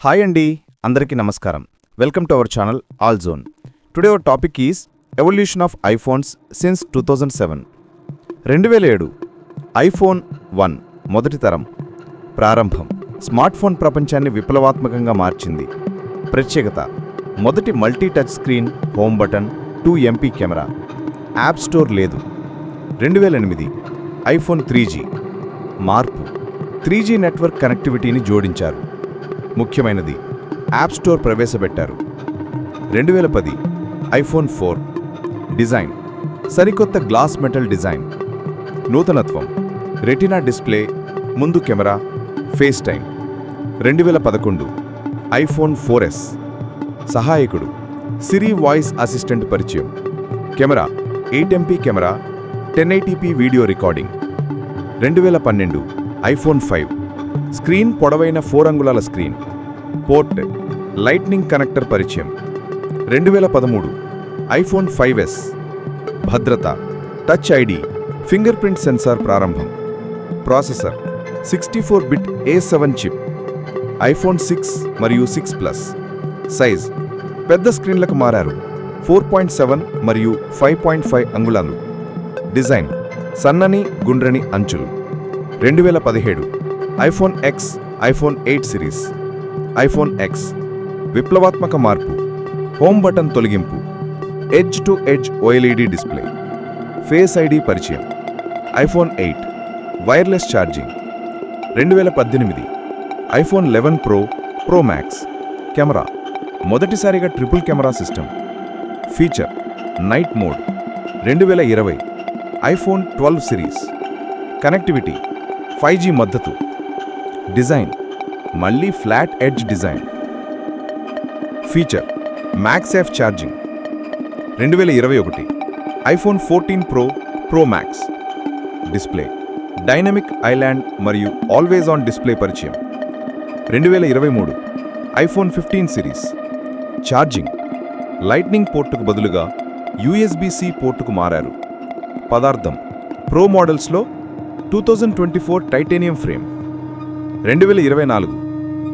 Hi అండి, అందరికీ నమస్కారం. Welcome to our channel all zone. Today our topic is evolution of iPhones since 2007. 2007 iPhone 1 మొదటి తరం ప్రారంభం స్మార్ట్ ఫోన్ ప్రపంచాన్ని విప్లవాత్మకంగా మార్చింది. ప్రత్యేకత: మొదటి multi touch screen, home button, 2 MP camera, app store లేదు. 2008 ఐఫోన్ 3G మార్పు 3G నెట్వర్క్ కనెక్టివిటీని జోడించారు. ముఖ్యమైనది, యాప్ స్టోర్ ప్రవేశపెట్టారు. 2010 ఐఫోన్ 4 డిజైన్ సరికొత్త గ్లాస్ మెటల్ డిజైన్, నూతనత్వం, రెటినా డిస్ప్లే, ముందు camera, FaceTime. 2011 iPhone 4S సహాయకుడు, సిరి వాయిస్ అసిస్టెంట్ పరిచయం, camera 8 MP camera, 1080p video recording. 2012 iPhone 5 screen పొడవైన 4 అంగుళాల స్క్రీన్, పోర్ట్, లైట్నింగ్ కనెక్టర్ పరిచయం. 2013 ఐఫోన్ 5S భద్రత, Touch ID, fingerprint sensor ప్రారంభం. Processor 64-బిట్ A7 చిప్. ఐఫోన్ 6 మరియు 6 plus size పెద్ద స్క్రీన్లకు మారారు. 4.7 మరియు 5.5 అంగుళాలు. డిజైన్ సన్నని గుండ్రని అంచులు. 2017 iPhone X, iPhone 8 series. IPhone X విప్లవాత్మక మార్పు, హోమ్ బటన్ తొలగింపు, edge to edge OLED display, Face ID పరిచయం. IPhone 8 wireless charging. 2018 iPhone 11 Pro Max camera మొదటిసారిగా triple camera system. Feature night mode. 2020 iPhone 12 series connectivity 5G మద్దతు. Design మళ్ళీ flat edge design. Feature MagSafe charging. 2021 iPhone 14 Pro Max display dynamic island మరియు always on display పరిచయం. 2023 iPhone 15 series charging lightning పోర్టుకు బదులుగా USB-C పోర్టుకు మారారు. పదార్థం Pro మోడల్స్లో 2024 టైటానియం ఫ్రేమ్. 2024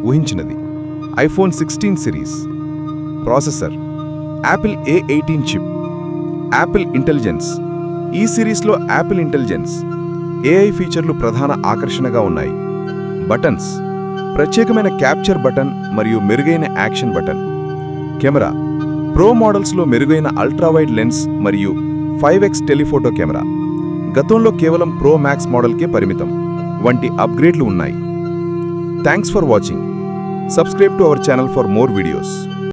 ఊహించినది iPhone 16 series. Processor Apple A18 chip. Apple intelligence. ఈ సిరీస్లో యాపిల్ ఇంటెలిజెన్స్, AI ఫీచర్లు ప్రధాన ఆకర్షణగా ఉన్నాయి. బటన్స్ ప్రత్యేకమైన క్యాప్చర్ బటన్ మరియు మెరుగైన యాక్షన్ బటన్. కెమెరా ప్రో మోడల్స్లో మెరుగైన అల్ట్రావైడ్ లెన్స్ మరియు 5x టెలిఫోటో కెమెరా. గతంలో కేవలం ప్రో మ్యాక్స్ మోడల్కే పరిమితం వంటి అప్గ్రేడ్లు ఉన్నాయి. Thanks for watching. Subscribe to our channel for more videos.